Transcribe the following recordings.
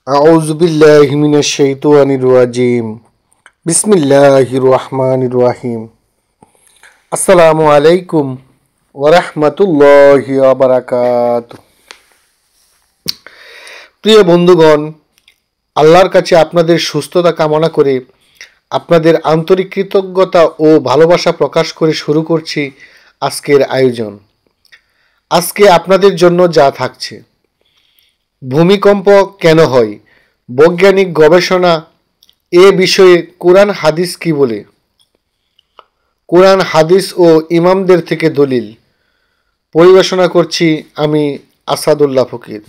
আউযু বিল্লাহি মিনাশ শাইতানির রাজিম। বিসমিল্লাহির রহমানির রহিম। আসসালামু আলাইকুম ওয়া রাহমাতুল্লাহি ওয়া বারাকাতুহু। প্রিয় বন্ধুগণ, আল্লাহর কাছে আপনাদের সুস্থতা কামনা করে আপনাদের আন্তরিক কৃতজ্ঞতা ও ভালোবাসা প্রকাশ করে শুরু করছি আজকের আয়োজন। আজকে আপনাদের জন্য যা থাকছে: ভূমিকম্প কেন হয়, বৈজ্ঞানিক গবেষণা এ বিষয়ে কোরআন হাদিস কি বলে, কোরআন হাদিস ও ইমামদের থেকে দলিল পরিবেশনা করছি আমি আসাদুল্লাহ ফকির।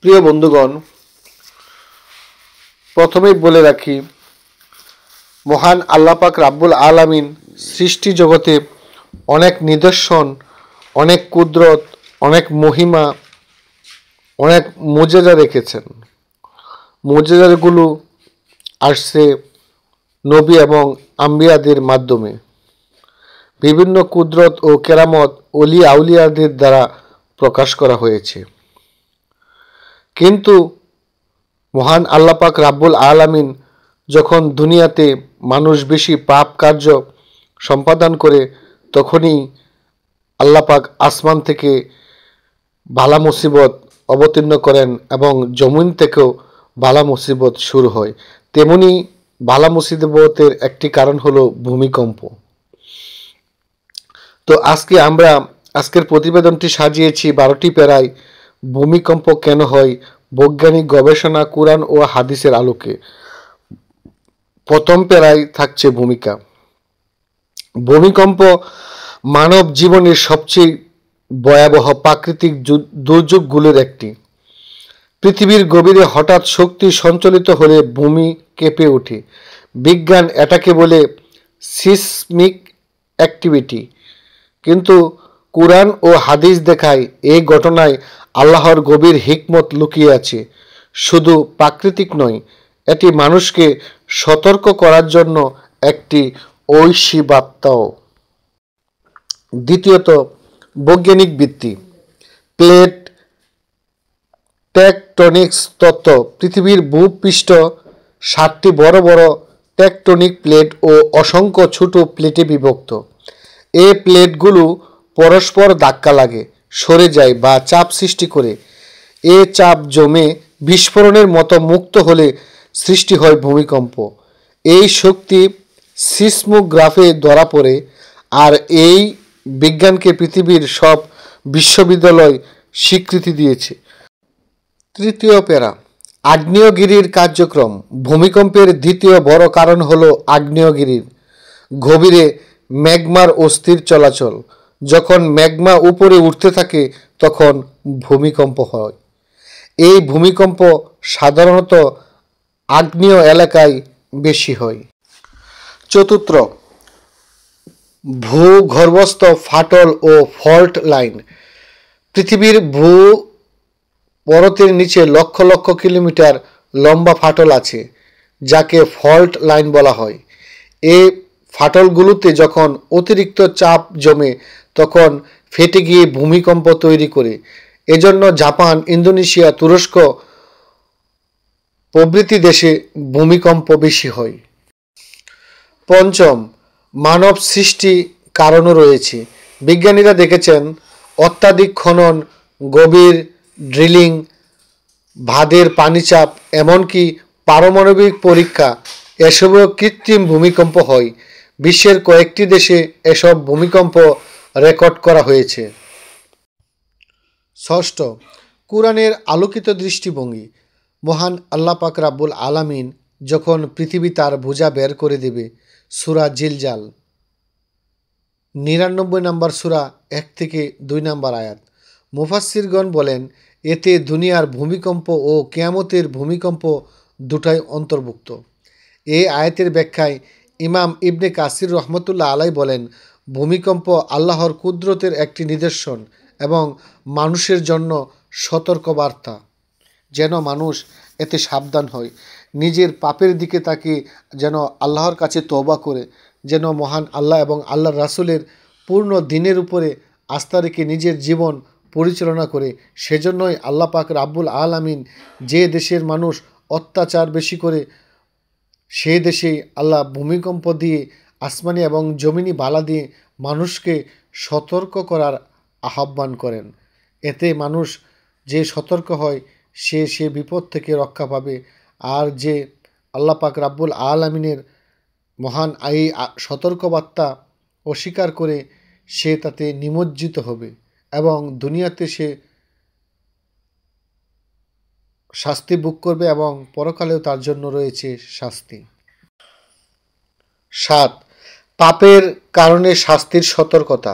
প্রিয় বন্ধুগণ, প্রথমেই বলে রাখি, মহান আল্লাহ পাক রাব্বুল আলামিন সৃষ্টি জগতে অনেক নিদর্শন, অনেক কুদরত, অনেক মহিমা, অনেক মুজেজা রেখেছেন। মুজেজাগুলো আসছে নবী এবং আম্বিয়াদের মাধ্যমে। বিভিন্ন কুদরত ও কেরামত অলি আউলিয়াদের দ্বারা প্রকাশ করা হয়েছে। কিন্তু মহান আল্লাহ পাক রাব্বুল আলামিন যখন দুনিয়াতে মানুষ বেশি পাপ কার্য সম্পাদন করে, তখনই আল্লাহ পাক আসমান থেকে বালা মুসিবত অবতীর্ণ করেন এবং জমিন থেকেও বালা মুসিবত শুরু হয়। তেমনি বালা মুসিবতের একটি কারণ হলো ভূমিকম্প। তো আজকের প্রতিবেদনটি সাজিয়েছি 12টি প্যারায় ভূমিকম্প কেন হয়, বৈজ্ঞানিক গবেষণা, কোরআন ও হাদিসের আলোকে। প্রথম প্যারায় থাকছে ভূমিকা। ভূমিকম্প মানব জীবনের সবচেয়ে ভয়াবহ প্রাকৃতিক দুর্যোগগুলোর একটি। পৃথিবীর গভীরে হঠাৎ শক্তি সঞ্চালিত হলে ভূমি কেঁপে ওঠে। বিজ্ঞান এটাকে বলে সিসমিক অ্যাক্টিভিটি। কিন্তু কুরআন ও হাদিস দেখায় এই ঘটনায় আল্লাহর গভীর হিকমত লুকিয়ে আছে। শুধু প্রাকৃতিক নয়, এটি মানুষকে সতর্ক করার জন্য একটি ঐশী বার্তাও। দ্বিতীয়ত, বৈজ্ঞানিক ভিত্তি। প্লেট টেকটনিক্স তত্ত্ব। পৃথিবীর ভূপৃষ্ঠ 7টি বড় বড় টেকটনিক প্লেট ও অসংখ্য ছোট প্লেটে বিভক্ত। এই প্লেটগুলো পরস্পর ধাক্কা লাগে, সরে যায় বা চাপ সৃষ্টি করে। এ চাপ জমে বিস্ফোরণের মতো মুক্ত হলে সৃষ্টি হয় ভূমিকম্প। এই শক্তি সিসমোগ্রাফে ধরা পড়ে, আর এই বিজ্ঞানকে পৃথিবীর সব বিশ্ববিদ্যালয় স্বীকৃতি দিয়েছে। তৃতীয় প্যারা, আগ্নেয়গিরির কার্যক্রম। ভূমিকম্পের দ্বিতীয় বড় কারণ হল আগ্নেয়গিরির গভীরে ম্যাগমার অস্থির চলাচল। যখন ম্যাগমা উপরে উঠতে থাকে তখন ভূমিকম্প হয়। এই ভূমিকম্প সাধারণত আগ্নেয় এলাকায় বেশি হয়। চতুর্থ, ভূগর্ভস্থ ফাটল ও ফল্ট লাইন। পৃথিবীর পরতের নিচে লক্ষ লক্ষ কিলোমিটার লম্বা ফাটল আছে, যাকে ফল্ট লাইন বলা হয়। এই ফাটলগুলোতে যখন অতিরিক্ত চাপ জমে তখন ফেটে গিয়ে ভূমিকম্প তৈরি করে। এজন্য জাপান, ইন্দোনেশিয়া, তুরস্ক প্রভৃতি দেশে ভূমিকম্প বেশি হয়। পঞ্চম, মানব সৃষ্টি কারণও রয়েছে। বিজ্ঞানীরা দেখেছেন অত্যাধিক খনন, গভীর ড্রিলিং, ভাদের পানিচাপ, এমনকি পারমাণবিক পরীক্ষা, এসবেও কৃত্রিম ভূমিকম্প হয়। বিশ্বের কয়েকটি দেশে এসব ভূমিকম্প রেকর্ড করা হয়েছে। ষষ্ঠ, কুরআনের আলোকিত দৃষ্টিভঙ্গি। মহান আল্লাহ পাক রাব্বুল আলামিন যখন পৃথিবী তার বোঝা বের করে দেবে, সূরা জিলজাল 99 নম্বর সূরা 1 থেকে 2 নম্বর আয়াত। মুফাসসিরগণ বলেন, এতে দুনিয়ার ভূমিকম্প ও কিয়ামতের ভূমিকম্প দুটাই অন্তর্ভুক্ত। এই আয়াতের ব্যাখ্যায় ইমাম ইবনে কাসির রহমতুল্লাহ আলাই বলেন, ভূমিকম্প আল্লাহর কুদরতের একটি নিদর্শন এবং মানুষের জন্য সতর্কবার্তা, যেন মানুষ এতে সাবধান হয়, নিজের পাপের দিকে তাকিয়ে যেন আল্লাহর কাছে তওবা করে, যেন মহান আল্লাহ এবং আল্লাহর রাসূলের পূর্ণ দ্বীনের উপরে আস্থা রেখে নিজের জীবন পরিচালনা করে। সেজন্যই আল্লাহ পাক রাব্বুল আলামিন যে দেশের মানুষ অত্যাচার বেশি করে সেই দেশেই আল্লাহ ভূমিকম্প দিয়ে আসমানি এবং জমিনি বালা দিয়ে মানুষকে সতর্ক করার আহ্বান করেন। এতে মানুষ যে সতর্ক হয় সে বিপদ থেকে রক্ষা পাবে। আর যে আল্লাহ পাক রাব্বুল আলামিনের মহান এই সতর্কবার্তা অস্বীকার করে সে তাতে নিমজ্জিত হবে এবং দুনিয়াতে সে শাস্তি ভোগ করবে এবং পরকালেও তার জন্য রয়েছে শাস্তি। 7. পাপের কারণে শাস্তির সতর্কতা।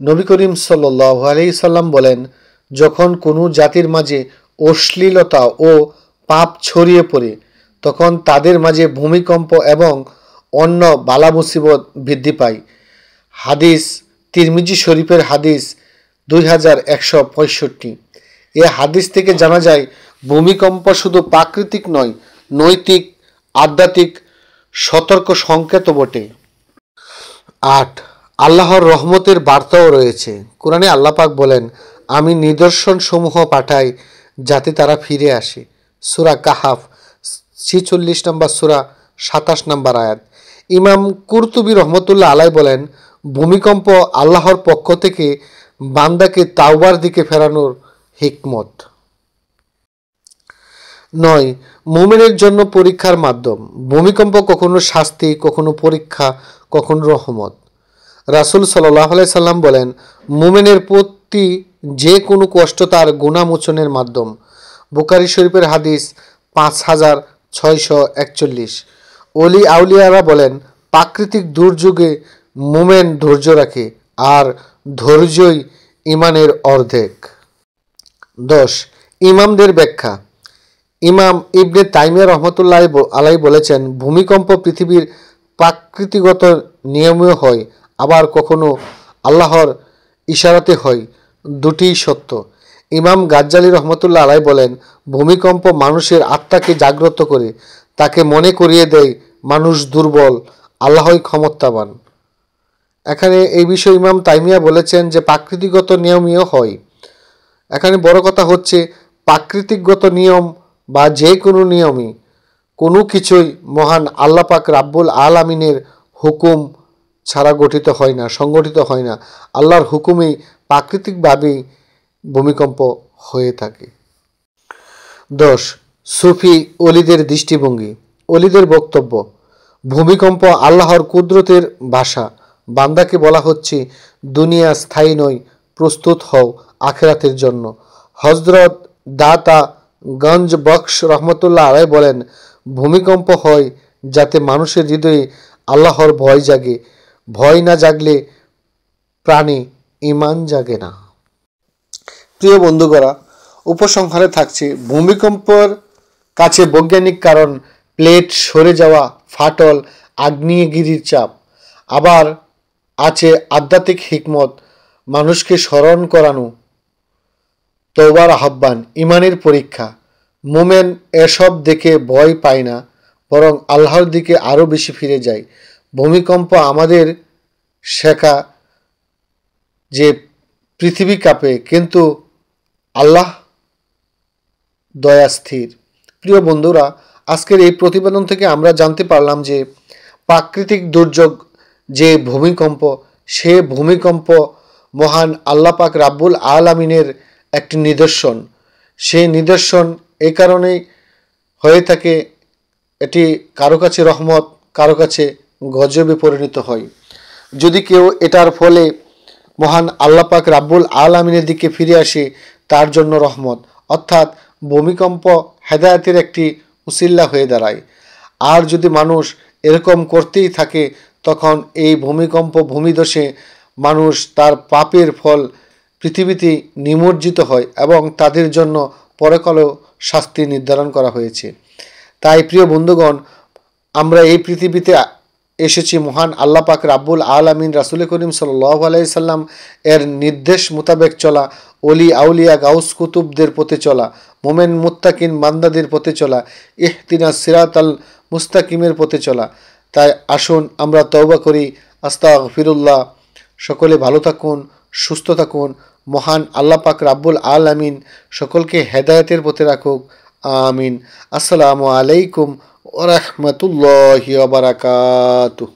নবী করিম সাল্লাল্লাহু আলাইহি সাল্লাম বলেন, যখন কোনো জাতির মাঝে অশ্লীলতা ও পাপ ছড়িয়ে পড়ে তখন তাদের মাঝে ভূমিকম্প এবং অন্য বালা মুসিবত বৃদ্ধি পায়। হাদিস তিরমিজি শরীফের হাদিস 2165। এ হাদিস থেকে জানা যায় ভূমিকম্প শুধু প্রাকৃতিক নয়, নৈতিক আধ্যাত্মিক সতর্ক সংকেত বটে। 8. আল্লাহর রহমতের বার্তাও রয়েছে। কোরআনে আল্লাহ পাক বলেন, আমি নিদর্শন সমূহ পাঠাই যাতে তারা ফিরে আসে। সূরা কাহাফ 46 নম্বর সূরা 27 নম্বর আয়াত। ইমাম কুরতুবী রহমতুল্লাহ আলাই বলেন, ভূমিকম্প আল্লাহর পক্ষ থেকে বান্দাকে তাওবার দিকে ফেরানোর হিকমত। 9. মুমিনের জন্য পরীক্ষার মাধ্যম। ভূমিকম্প কখনো শাস্তি, কখনো পরীক্ষা, কখনো রহমত। রাসূল সাল্লাল্লাহু আলাইহি সাল্লাম বলেন, মুমিনের প্রতি যে কোনো কষ্ট তার গুনাহমোচনের মাধ্যম। বুখারী শরীফের হাদিস 5641। ওলি আউলিয়ারা বলেন, প্রাকৃতিক দুর্যোগে মুমিন ধৈর্য রাখে আর ধৈর্যই ঈমানের অর্ধেক। 10. ইমামদের ব্যাখ্যা। ইমাম ইবনে তাইমিয়া রহমতুল্লাহ আলাই বলেছেন, ভূমিকম্প পৃথিবীর প্রাকৃতিগত নিয়মেও হয়, আবার কখনো আল্লাহর ইশারাতে হয়। দুটিই সত্য। ইমাম গাজ্জালি রহমতুল্লাহ আলাই বলেন, ভূমিকম্প মানুষের আত্মাকে জাগ্রত করে, তাকে মনে করিয়ে দেয় মানুষ দুর্বল, আল্লাহই ক্ষমতাবান। এখানে এই বিষয়ে ইমাম তাইমিয়া বলেছেন যে প্রাকৃতিগত নিয়মেও হয়। এখানে বড় কথা হচ্ছে প্রাকৃতিকগত নিয়ম বা যে কোনো নিয়মই কোনো কিছুই মহান আল্লাহ পাক রাব্বুল আলামিনের হুকুম ছাড়া গঠিত হয় না, সংগঠিত হয় না। আল্লাহর হুকুমেই প্রাকৃতিকভাবেই ভূমিকম্প হয়ে থাকে। 10. সুফি অলিদের দৃষ্টিভঙ্গি। অলিদের বক্তব্য, ভূমিকম্প আল্লাহর কুদরতের ভাষা। বান্দাকে বলা হচ্ছে, দুনিয়া স্থায়ী নয়, প্রস্তুত হও আখিরাতের জন্য। হযরত দাতা গঞ্জ বখশ রহমতুল্লাহ আলাই বলেন, ভূমিকম্প হয় যাতে মানুষের হৃদয়ে আল্লাহর ভয় জাগে। ভয় না জাগলে প্রাণে ঈমান জাগে না। প্রিয় বন্ধুগণা, উপসংহারে থাকছে ভূমিকম্পের কাছে বৈজ্ঞানিক কারণ প্লেট সরে যাওয়া, ফাটল, আগ্নেয়গিরির চাপ। আবার আছে আধ্যাত্মিক হিকমত, মানুষকে স্মরণ করানো, তওবার আহ্বান, ঈমানের পরীক্ষা। মোমেন এসব দেখে ভয় পায় না, বরং আল্লাহর দিকে আরও বেশি ফিরে যায়। ভূমিকম্প আমাদের শেখা যে পৃথিবী কাঁপে, কিন্তু আল্লাহ দয়া স্থির। প্রিয় বন্ধুরা, আজকের এই প্রতিবেদন থেকে আমরা জানতে পারলাম যে প্রাকৃতিক দুর্যোগ যে ভূমিকম্প, সে ভূমিকম্প মহান আল্লাহ পাক রাব্বুল আলামিনের একটি নিদর্শন। সেই নিদর্শন এই কারণেই হয়ে থাকে, এটি কারো কাছে রহমত, কারো কাছে গজবে পরিণত হয়। যদি কেউ এটার ফলে মহান আল্লাহ পাক রাব্বুল আলামিনের দিকে ফিরে আসে, তার জন্য রহমত, অর্থাৎ ভূমিকম্প হেদায়েতের একটি উসিলা হয়ে দাঁড়ায়। আর যদি মানুষ এরকম করতেই থাকে, তখন এই ভূমিকম্প ভূমিধসে মানুষ তার পাপের ফল পৃথিবীতে নিমজ্জিত হয় এবং তাদের জন্য পরকালেও শাস্তি নির্ধারণ করা হয়েছে। তাই প্রিয় বন্ধুগণ, আমরা এই পৃথিবীতে এসেছি মহান আল্লাহ পাক রাব্বুল আলামিন রাসূল করিম সাল্লাল্লাহু আলাইহি সাল্লাম এর নির্দেশ মোতাবেক চলা, ওলি আউলিয়া গাউস কুতুবদের পথে চলা, মোমেন মুত্তাকিন বান্দাদের পথে চলা, ইহতিনাস সিরাতাল মুস্তাকিমের পথে চলা। তাই আসুন আমরা তওবা করি, আস্তাগফিরুল্লাহ। সকলে ভালো থাকুন, সুস্থ থাকুন, মহান আল্লাহ পাক রাব্বুল আলামিন সকলকে হেদায়েতের পথে রাখুক। আমিন। আসসালামু আলাইকুম ওয়া রাহমাতুল্লাহি ওয়া বারাকাতুহু।